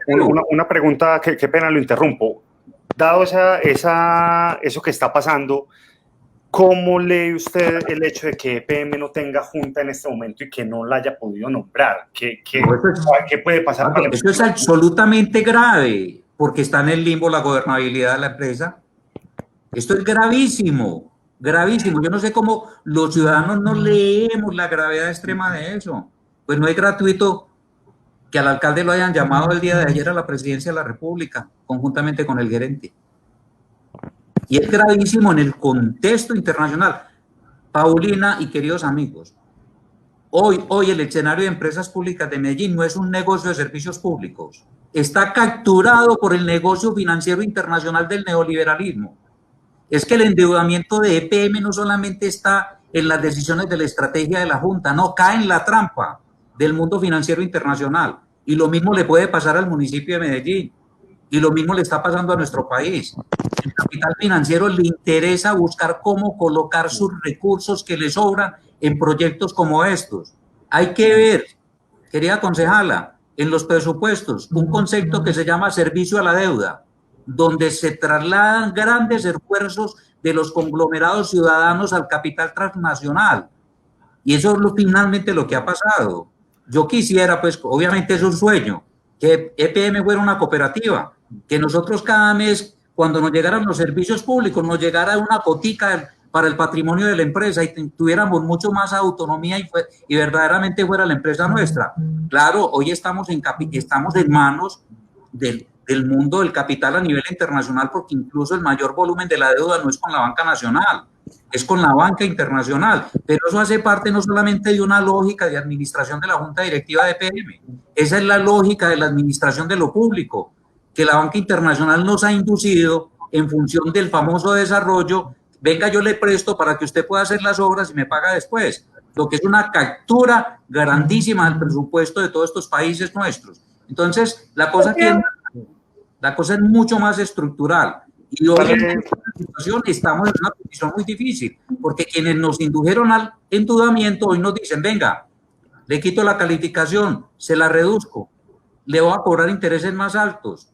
una pregunta, qué pena lo interrumpo. Dado eso que está pasando, ¿cómo lee usted el hecho de que EPM no tenga junta en este momento y que no la haya podido nombrar? ¿Qué puede pasar? Eso es absolutamente grave, porque está en el limbo la gobernabilidad de la empresa. Esto es gravísimo, gravísimo. Yo no sé cómo los ciudadanos no leemos la gravedad extrema de eso. Pues no es gratuito que al alcalde lo hayan llamado el día de ayer a la presidencia de la República, conjuntamente con el gerente. Y es gravísimo en el contexto internacional. Paulina y queridos amigos, hoy el escenario de empresas públicas de Medellín no es un negocio de servicios públicos. Está capturado por el negocio financiero internacional del neoliberalismo. Es que el endeudamiento de EPM no solamente está en las decisiones de la estrategia de la Junta, no, cae en la trampa del mundo financiero internacional. Y lo mismo le puede pasar al municipio de Medellín. Y lo mismo le está pasando a nuestro país. El capital financiero le interesa buscar cómo colocar sus recursos que le sobran en proyectos como estos. Hay que ver, querida concejala, en los presupuestos, un concepto que se llama servicio a la deuda, donde se trasladan grandes esfuerzos de los conglomerados ciudadanos al capital transnacional. Y eso es finalmente lo que ha pasado. Yo quisiera, pues, obviamente es un sueño, que EPM fuera una cooperativa, que nosotros cada mes, cuando nos llegaran los servicios públicos, nos llegara una cotica para el patrimonio de la empresa y tuviéramos mucho más autonomía y verdaderamente fuera la empresa nuestra. Claro, hoy estamos en manos del mundo del capital a nivel internacional, porque incluso el mayor volumen de la deuda no es con la banca nacional, es con la banca internacional, pero eso hace parte no solamente de una lógica de administración de la Junta Directiva de EPM, esa es la lógica de la administración de lo público, que la banca internacional nos ha inducido en función del famoso desarrollo, venga yo le presto para que usted pueda hacer las obras y me paga después, lo que es una captura grandísima del presupuesto de todos estos países nuestros. Entonces, la cosa es mucho más estructural. Y hoy en esta situación estamos en una posición muy difícil, porque quienes nos indujeron al endeudamiento hoy nos dicen, venga, le quito la calificación, se la reduzco, le voy a cobrar intereses más altos.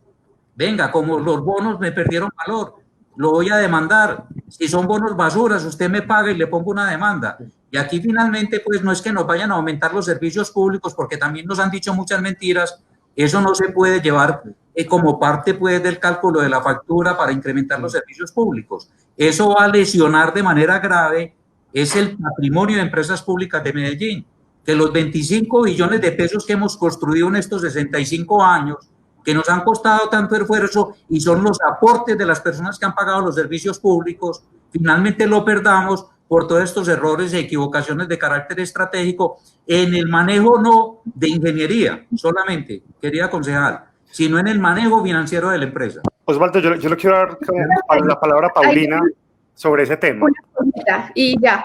Venga, como los bonos me perdieron valor, lo voy a demandar. Si son bonos basuras, usted me paga y le pongo una demanda. Y aquí finalmente, pues no es que nos vayan a aumentar los servicios públicos, porque también nos han dicho muchas mentiras. Eso no se puede llevar como parte pues, del cálculo de la factura para incrementar los servicios públicos. Eso va a lesionar de manera grave es el patrimonio de empresas públicas de Medellín, que los 25 billones de pesos que hemos construido en estos 65 años, que nos han costado tanto esfuerzo y son los aportes de las personas que han pagado los servicios públicos, finalmente lo perdamos por todos estos errores y equivocaciones de carácter estratégico en el manejo no de ingeniería solamente, querida concejal, sino en el manejo financiero de la empresa. Osvaldo, yo le quiero dar la palabra a Paulina sobre ese tema. Y ya,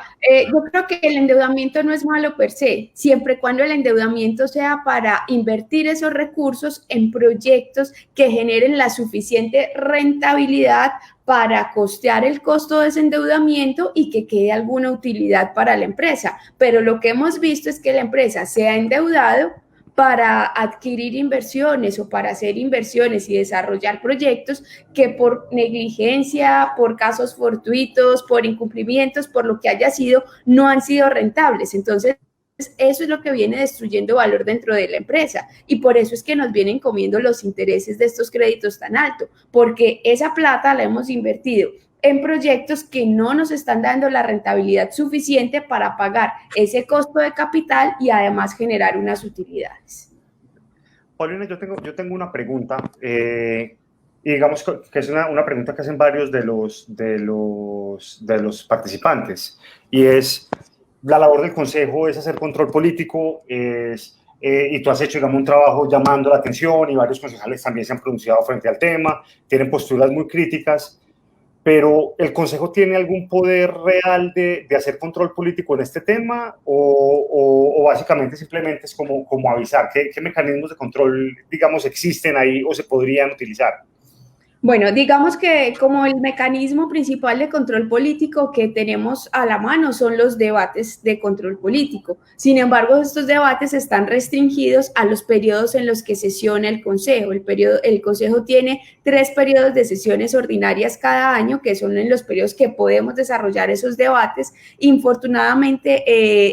yo creo que el endeudamiento no es malo per se, siempre y cuando el endeudamiento sea para invertir esos recursos en proyectos que generen la suficiente rentabilidad para costear el costo de ese endeudamiento y que quede alguna utilidad para la empresa. Pero lo que hemos visto es que la empresa se ha endeudado para adquirir inversiones o para hacer inversiones y desarrollar proyectos que por negligencia, por casos fortuitos, por incumplimientos, por lo que haya sido, no han sido rentables. Entonces, eso es lo que viene destruyendo valor dentro de la empresa y por eso es que nos vienen comiendo los intereses de estos créditos tan altos, porque esa plata la hemos invertido en proyectos que no nos están dando la rentabilidad suficiente para pagar ese costo de capital y además generar unas utilidades. Paulina, yo tengo una pregunta, y digamos que es una pregunta que hacen varios de los participantes, y es, la labor del Consejo es hacer control político, y tú has hecho, digamos, un trabajo llamando la atención, y varios concejales también se han pronunciado frente al tema, tienen posturas muy críticas, pero ¿el Consejo tiene algún poder real de hacer control político en este tema o básicamente simplemente es como avisar? ¿Qué mecanismos de control, digamos, existen ahí o se podrían utilizar? Bueno, digamos que como el mecanismo principal de control político que tenemos a la mano son los debates de control político. Sin embargo, estos debates están restringidos a los periodos en los que sesiona el Consejo. El Consejo tiene 3 periodos de sesiones ordinarias cada año, que son en los periodos que podemos desarrollar esos debates. Infortunadamente,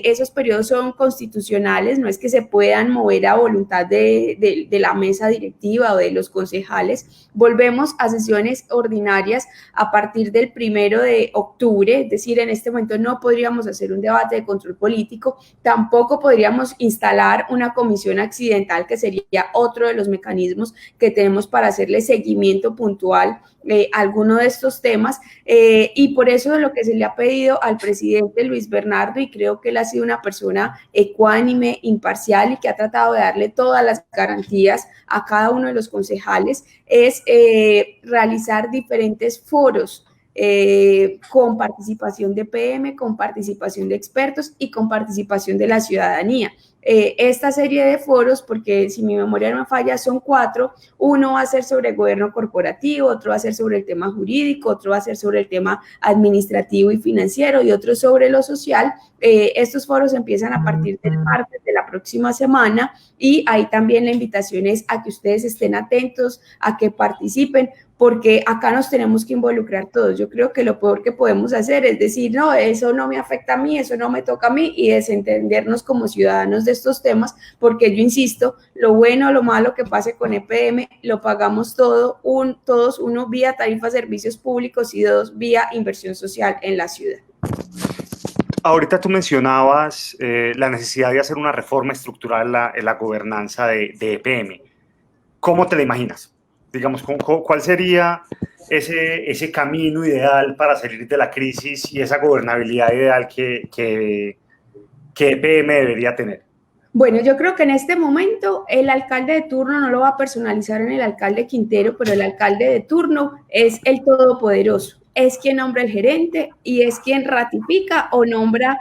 esos periodos son constitucionales, no es que se puedan mover a voluntad de la mesa directiva o de los concejales. Volvemos a sesiones ordinarias a partir del 1 de octubre, es decir, en este momento no podríamos hacer un debate de control político, tampoco podríamos instalar una comisión accidental, que sería otro de los mecanismos que tenemos para hacerle seguimiento puntual a alguno de estos temas, y por eso lo que se le ha pedido al presidente Luis Bernardo, y creo que él ha sido una persona ecuánime, imparcial y que ha tratado de darle todas las garantías a cada uno de los concejales, es realizar diferentes foros con participación de PM, con participación de expertos y con participación de la ciudadanía. Esta serie de foros, porque si mi memoria no me falla, son 4. Uno va a ser sobre gobierno corporativo, otro va a ser sobre el tema jurídico, otro va a ser sobre el tema administrativo y financiero y otro sobre lo social. Estos foros empiezan a partir del martes de la próxima semana y ahí también la invitación es a que ustedes estén atentos, a que participen, porque acá nos tenemos que involucrar todos. Yo creo que lo peor que podemos hacer es decir, no, eso no me afecta a mí, eso no me toca a mí, y desentendernos como ciudadanos de estos temas, porque yo insisto, lo bueno o lo malo que pase con EPM, lo pagamos todos, uno vía tarifa de servicios públicos y 2 vía inversión social en la ciudad. Ahorita tú mencionabas la necesidad de hacer una reforma estructural en la gobernanza de EPM. ¿Cómo te la imaginas? Digamos, ¿cuál sería ese camino ideal para salir de la crisis y esa gobernabilidad ideal que EPM debería tener? Bueno, yo creo que en este momento el alcalde de turno no lo va a personalizar en el alcalde Quintero, pero el alcalde de turno es el todopoderoso. Es quien nombra el gerente y es quien ratifica o nombra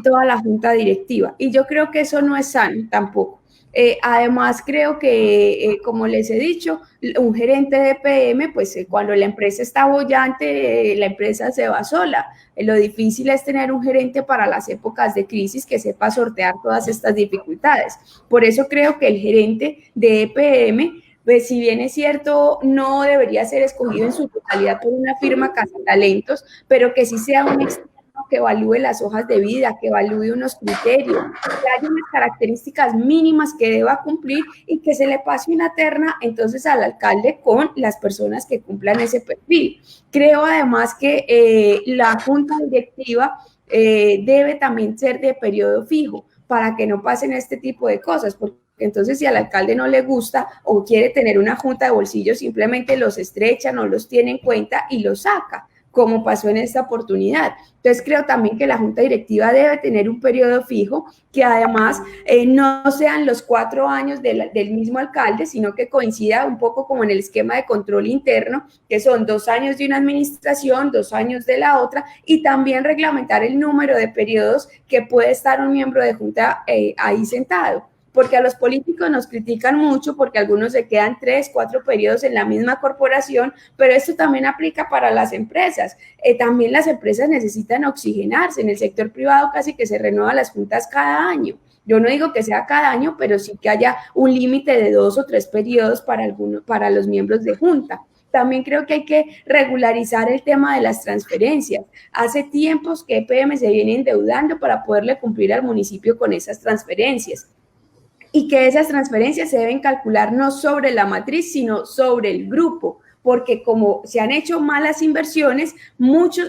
toda la junta directiva. Y yo creo que eso no es sano tampoco. Además, creo que, como les he dicho, un gerente de PM, pues cuando la empresa está bollante, la empresa se va sola. Lo difícil es tener un gerente para las épocas de crisis que sepa sortear todas estas dificultades. Por eso creo que el gerente de EPM, pues si bien es cierto, no debería ser escogido en su totalidad por una firma cazatalentos, pero que sí sea un externo que evalúe las hojas de vida, que evalúe unos criterios, que haya unas características mínimas que deba cumplir y que se le pase una terna entonces al alcalde con las personas que cumplan ese perfil. Creo además que la junta directiva debe también ser de periodo fijo para que no pasen este tipo de cosas, porque entonces si al alcalde no le gusta o quiere tener una junta de bolsillo, simplemente los estrecha, no los tiene en cuenta y los saca, como pasó en esta oportunidad. Entonces creo también que la junta directiva debe tener un periodo fijo, que además no sean los 4 años del mismo alcalde, sino que coincida un poco como en el esquema de control interno, que son 2 años de una administración, 2 años de la otra, y también reglamentar el número de periodos que puede estar un miembro de junta ahí sentado. Porque a los políticos nos critican mucho porque algunos se quedan 3, 4 periodos en la misma corporación, pero esto también aplica para las empresas. También las empresas necesitan oxigenarse. En el sector privado casi que se renuevan las juntas cada año. Yo no digo que sea cada año, pero sí que haya un límite de 2 o 3 periodos para los miembros de junta. También creo que hay que regularizar el tema de las transferencias. Hace tiempos que EPM se viene endeudando para poderle cumplir al municipio con esas transferencias. Y que esas transferencias se deben calcular no sobre la matriz, sino sobre el grupo, porque como se han hecho malas inversiones,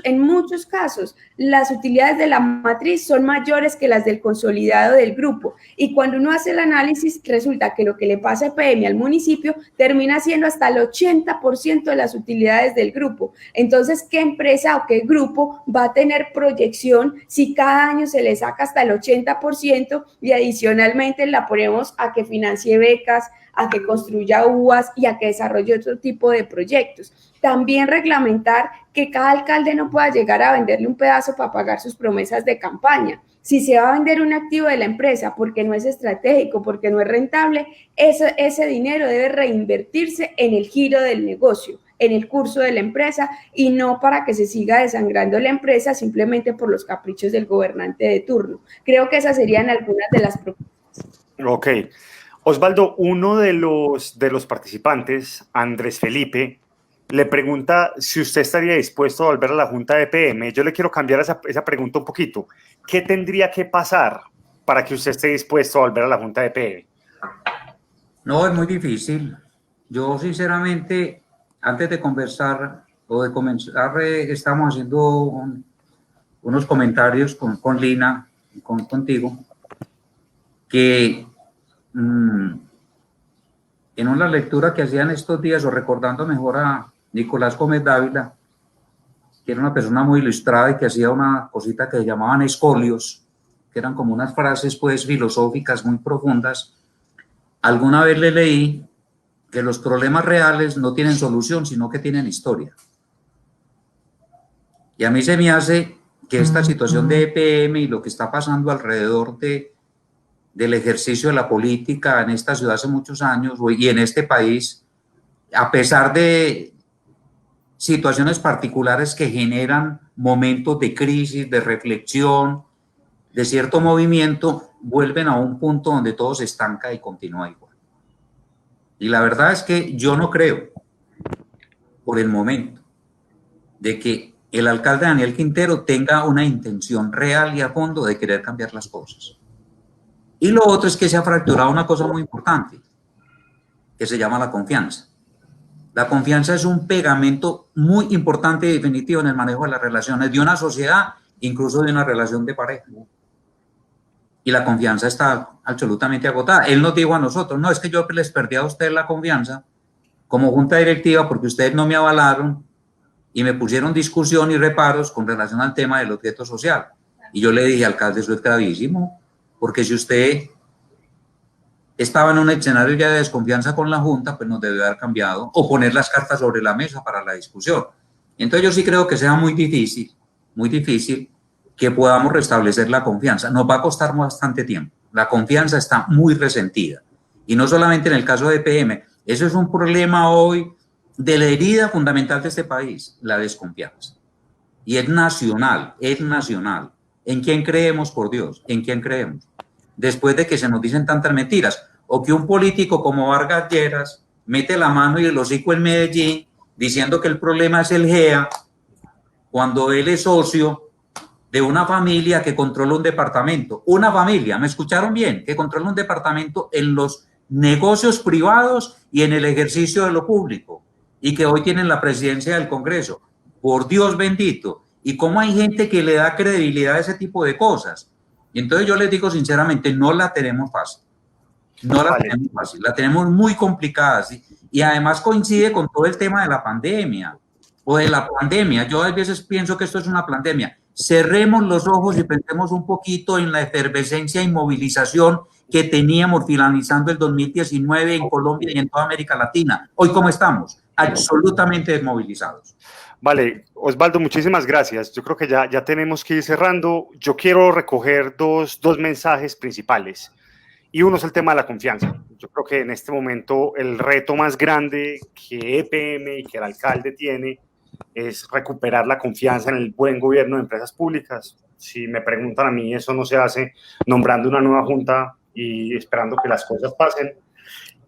en muchos casos las utilidades de la matriz son mayores que las del consolidado del grupo. Y cuando uno hace el análisis, resulta que lo que le pasa a EPM al municipio termina siendo hasta el 80% de las utilidades del grupo. Entonces, ¿qué empresa o qué grupo va a tener proyección si cada año se le saca hasta el 80% y adicionalmente la ponemos a que financie becas, a que construya UAS y a que desarrolle otro tipo de proyectos? También reglamentar que cada alcalde no pueda llegar a venderle un pedazo para pagar sus promesas de campaña. Si se va a vender un activo de la empresa porque no es estratégico, porque no es rentable, ese dinero debe reinvertirse en el giro del negocio, en el curso de la empresa, y no para que se siga desangrando la empresa simplemente por los caprichos del gobernante de turno. Creo que esas serían algunas de las propuestas. Ok. Osvaldo, uno de los participantes, Andrés Felipe, le pregunta si usted estaría dispuesto a volver a la Junta de EPM. Yo le quiero cambiar esa pregunta un poquito. ¿Qué tendría que pasar para que usted esté dispuesto a volver a la Junta de EPM? No, es muy difícil. Yo, sinceramente, antes de conversar o de comenzar, estamos haciendo unos comentarios con Lina, contigo, que en una lectura que hacían estos días, o recordando mejor a Nicolás Gómez Dávila, que era una persona muy ilustrada y que hacía una cosita que llamaban escolios, que eran como unas frases pues filosóficas muy profundas. Alguna vez le leí que los problemas reales no tienen solución, sino que tienen historia. Y a mí se me hace que esta situación de EPM y lo que está pasando alrededor del ejercicio de la política en esta ciudad hace muchos años y en este país, a pesar de situaciones particulares que generan momentos de crisis, de reflexión, de cierto movimiento, vuelven a un punto donde todo se estanca y continúa igual. Y la verdad es que yo no creo, por el momento, de que el alcalde Daniel Quintero tenga una intención real y a fondo de querer cambiar las cosas. Y lo otro es que se ha fracturado una cosa muy importante, que se llama la confianza. La confianza es un pegamento muy importante y definitivo en el manejo de las relaciones de una sociedad, incluso de una relación de pareja. Y la confianza está absolutamente agotada. Él nos dijo a nosotros, no, es que yo les perdí a ustedes la confianza como junta directiva porque ustedes no me avalaron y me pusieron discusión y reparos con relación al tema del objeto social. Y yo le dije, alcalde, eso es gravísimo, porque si usted estaba en un escenario ya de desconfianza con la Junta, pues nos debe haber cambiado o poner las cartas sobre la mesa para la discusión. Entonces yo sí creo que sea muy difícil que podamos restablecer la confianza. Nos va a costar bastante tiempo. La confianza está muy resentida. Y no solamente en el caso de EPM, eso es un problema hoy de la herida fundamental de este país, la desconfianza. Y es nacional, es nacional. ¿En quién creemos, por Dios? ¿En quién creemos? Después de que se nos dicen tantas mentiras, o que un político como Vargas Lleras mete la mano y el hocico en Medellín diciendo que el problema es el GEA, cuando él es socio de una familia que controla un departamento. Una familia, ¿me escucharon bien? Que controla un departamento en los negocios privados y en el ejercicio de lo público, y que hoy tienen la presidencia del Congreso. Por Dios bendito. ¿Y cómo hay gente que le da credibilidad a ese tipo de cosas? Y entonces yo les digo sinceramente, no la tenemos fácil. No la tenemos fácil, la tenemos muy complicada, ¿sí? Y además coincide con todo el tema de la pandemia o de la pandemia. Yo a veces pienso que esto es una pandemia. Cerremos los ojos y pensemos un poquito en la efervescencia y movilización que teníamos finalizando el 2019 en Colombia y en toda América Latina. Hoy, ¿cómo estamos? Absolutamente desmovilizados. Vale, Osvaldo, muchísimas gracias. Yo creo que ya tenemos que ir cerrando. Yo quiero recoger dos mensajes principales. Y uno es el tema de la confianza. Yo creo que en este momento el reto más grande que EPM y que el alcalde tiene es recuperar la confianza en el buen gobierno de empresas públicas. Si me preguntan a mí, eso no se hace nombrando una nueva junta y esperando que las cosas pasen.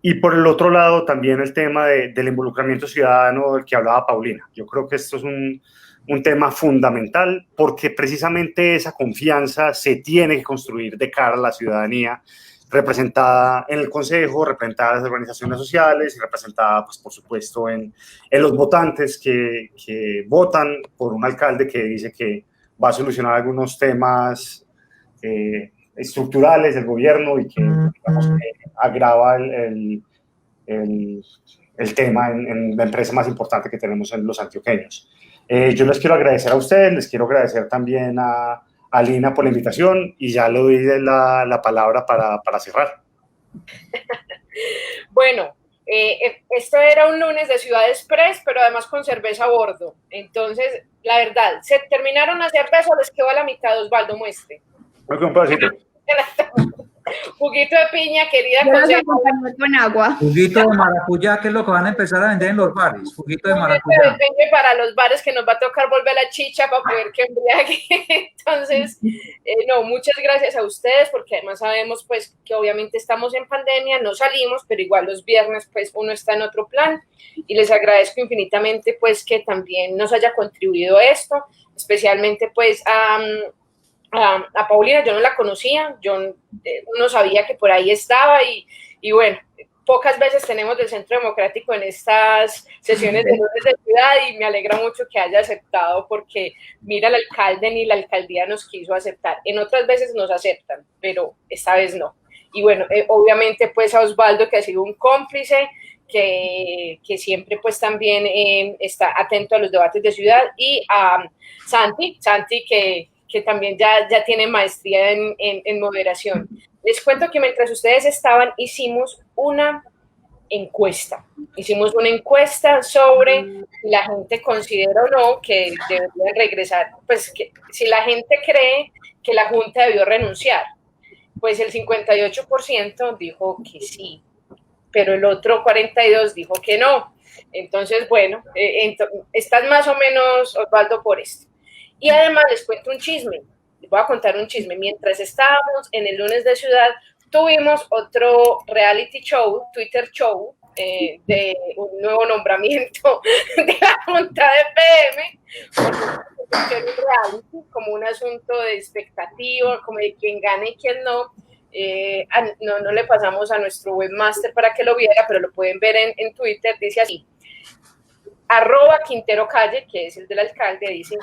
Y por el otro lado, también el tema del involucramiento ciudadano del que hablaba Paulina. Yo creo que esto es un tema fundamental porque precisamente esa confianza se tiene que construir de cara a la ciudadanía, representada en el Consejo, representada en las organizaciones sociales y representada, pues, por supuesto, en los votantes que votan por un alcalde que dice que va a solucionar algunos temas estructurales del gobierno y que, digamos, que agrava el tema en la empresa más importante que tenemos en los antioqueños. Yo les quiero agradecer a ustedes, les quiero agradecer también a Lina por la invitación y ya le doy la palabra para cerrar. Bueno, esto era un lunes de Ciudad Express, pero además con cerveza a bordo. Entonces, la verdad, se terminaron las cervezas, les quedó a la mitad, Osvaldo, muestre. Un pedacito. Juguito de piña, querida. Con agua. Juguito de maracuyá, que es lo que van a empezar a vender en los bares. Juguito de maracuyá. Depende para los bares que nos va a tocar volver la chicha para poder que embriague. Entonces, no, muchas gracias a ustedes, porque además sabemos pues que obviamente estamos en pandemia, no salimos, pero igual los viernes pues uno está en otro plan, y les agradezco infinitamente pues que también nos haya contribuido esto, especialmente pues a Paulina. Yo no la conocía, yo no sabía que por ahí estaba, y bueno, pocas veces tenemos del Centro Democrático en estas sesiones de lunes de ciudad y me alegra mucho que haya aceptado porque mira, el alcalde ni la alcaldía nos quiso aceptar. En otras veces nos aceptan, pero esta vez no. Y bueno, obviamente pues a Osvaldo, que ha sido un cómplice, que siempre pues también está atento a los debates de ciudad, y a Santi que también ya tiene maestría en moderación. Les cuento que mientras ustedes estaban hicimos una encuesta sobre si la gente considera o no que deberían regresar, pues que si la gente cree que la Junta debió renunciar, pues el 58% dijo que sí, pero el otro 42% dijo que no. Entonces, bueno, estás más o menos, Osvaldo, por esto. Y además les cuento un chisme, les voy a contar un chisme. Mientras estábamos en el lunes de ciudad, tuvimos otro reality show, Twitter show, de un nuevo nombramiento de la Junta de PM, porque un reality, como un asunto de expectativa, como de quién gana y quién no. No le pasamos a nuestro webmaster para que lo viera, pero lo pueden ver en Twitter. Dice así: @Quintero Calle, que es el del alcalde, dice: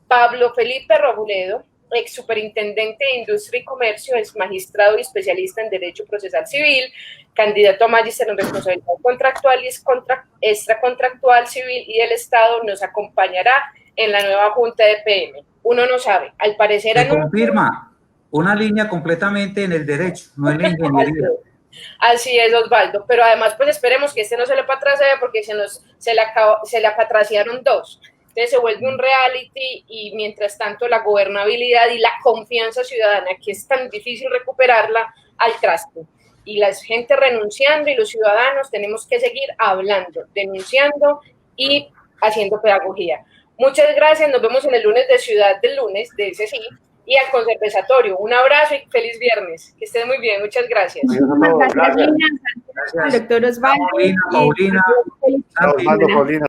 Pablo Felipe Robledo, ex superintendente de Industria y Comercio, ex magistrado y especialista en Derecho Procesal Civil, candidato a magíster en responsabilidad contractual y extracontractual civil y del Estado, nos acompañará en la nueva Junta de PM. Uno no sabe, al parecer... Se confirma, una línea completamente en el derecho, no en la ingeniería. Así es, Osvaldo, pero además pues esperemos que este no se le patrasee porque se le patrasearon dos. Entonces se vuelve un reality y mientras tanto la gobernabilidad y la confianza ciudadana, que es tan difícil recuperarla, al traste. Y la gente renunciando y los ciudadanos tenemos que seguir hablando, denunciando y haciendo pedagogía. Muchas gracias, nos vemos en el lunes de ciudad del lunes, de ese sí, y al conservatorio. Un abrazo y feliz viernes. Que estén muy bien, muchas gracias. Muchas gracias, Lina, al doctor Osvaldo. Paulina. Osvaldo, Paulina.